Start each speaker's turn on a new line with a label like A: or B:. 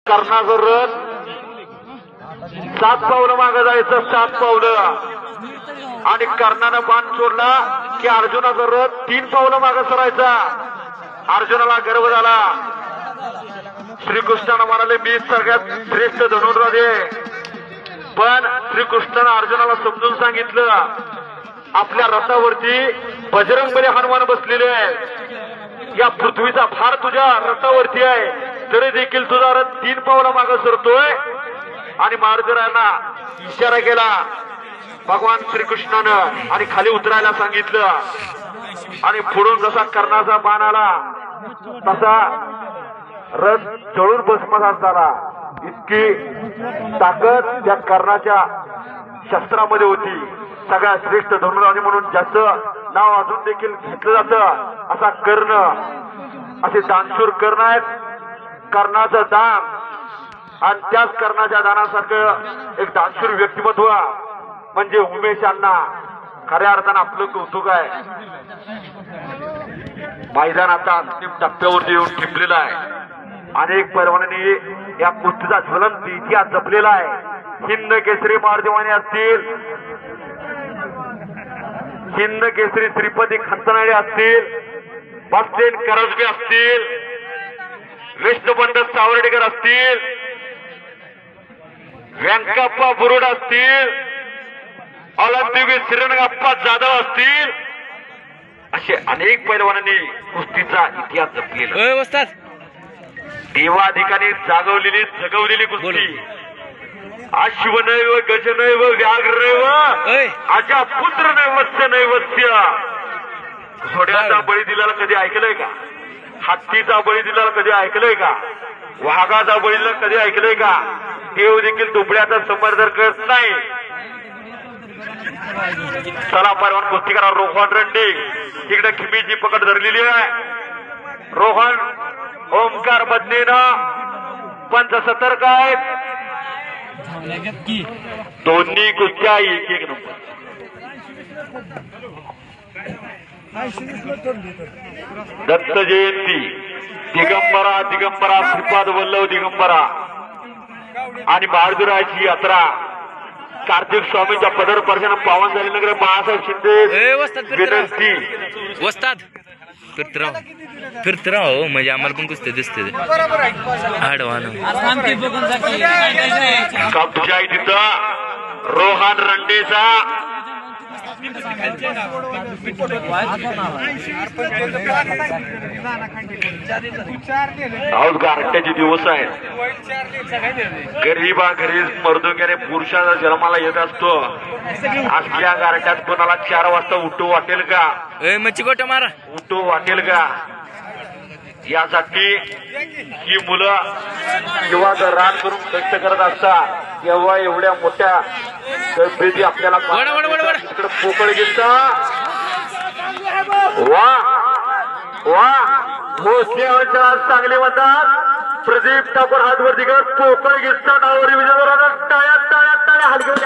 A: कर्णाचं रथ 7 पावलं मागे जायचं, 7 पावलं, आणि कर्णानं बाण सोडला की अर्जुनाचा रथ 3 पावलं मागे सरायचा. अर्जुनाला गर्व झाला. श्रीकृष्णानं म्हणाले मी सगळ्यात श्रेष्ठ धनुर्वाद आहे. पण श्रीकृष्णानं अर्जुनाला समजून सांगितलं आपल्या रथावरती बजरंगबली हनुमान बसलेले आहे. या पृथ्वीचा भार तुझ्या रथावरती आहे, तरी देखील तुझा रथ 3 पावलं मागे सरतोय. आणि महाराजांना इशारा केला भगवान श्रीकृष्णानं आणि खाली उतरायला सांगितलं. आणि पुढून जसा कर्णाचा बाण आला तसा रथ जळून भस्मसात झाला. इतकी ताकद त्या कर्णाच्या शस्त्रामध्ये होती. सगळ्यात श्रेष्ठ धनुर्वादी म्हणून ज्याचं नाव अजून देखील घेतलं जातं असा कर्ण, असे दानशूर कर्ण आहेत. कर्णाचं दान आणि त्याच कर्णाच्या दानासारखं एक दानशूर व्यक्तिमत्व म्हणजे उमेश अण्णा. खऱ्या अर्थानं आपलं कौतुक आहे. मैदान आता अंतिम टप्प्यावरती येऊन ठेपलेलं आहे. अनेक पैलवानांनी या कुस्तीचा ज्वलंत इतिहास जपलेला आहे. हिंद केसरी मारुतीवाणी असतील, हिंद केसरी श्रीपती खंचनाळे असतील, बसलेन करजबे असतील, विष्णुपंत सावर्डेकर असतील, व्यंकप्पा बुरुड असतील, ऑलिम्पिक श्रीरंगप्पा जाधव असतील, असे अनेक पैलवानांनी कुस्तीचा इतिहास जपलेला. देवाधिकाने जागवलेली जगवलेली कुस्ती. अश्व नैव गज नैव व्याघ्र नैव अजा पुत्र नैवस्य नैवस्य. घोड्याचा बळी दिलेला कधी ऐकलंय का? हत्तीचा बळी दिलेला कधी ऐकलंय का? वाघाचा बळी दिलेला कधी ऐकलंय का? देव देखील दुबळ्याचा समर्थन करत नाही. चला परवान कुस्ती करा. रोहन रंडे तिकडे खिमीची पकड धरलेली आहे. रोहन ओमकार बदनेनं पंच सतर्क आहेत. दोन्ही कुस्त्या 1-1 नंबर. दत्त जयंती दिगंबरा दिगंबरा श्रीपाद वल्लभ दिगंबरा आणि बहादुराची यात्रा कार्तिक स्वामीच्या पदर स्पर्शानं पावन झाली. नगर बाळासाहेब शिंदे विनंती
B: वस्ताद फिरतराव म्हणजे आम्हाला पण कुस्ती दिसते
A: तुझ्या तिथं रोहन रंडेचा आज गारट्याचे दिवस आहेत. गरीबा गरीब मर्दुंग्याने पुरुषाचा जन्माला येत असतो. असल्या गारट्यात कोणाला 4 वाजता उठू वाटेल का?
B: मारा
A: उठू वाटेल का? यासाठी ही मुलं जेव्हा रान करून कष्ट करत असतात तेव्हा एवढ्या मोठ्या तब्येती आपल्याला तिकडे पोकळ घेता. वा वा मोठे चांगले म्हणतात. प्रदीप ठाकूर हातवरती पोकळ घेतात. डावरी विजय टाळ्या टाळ्या टाळ्या हलकी.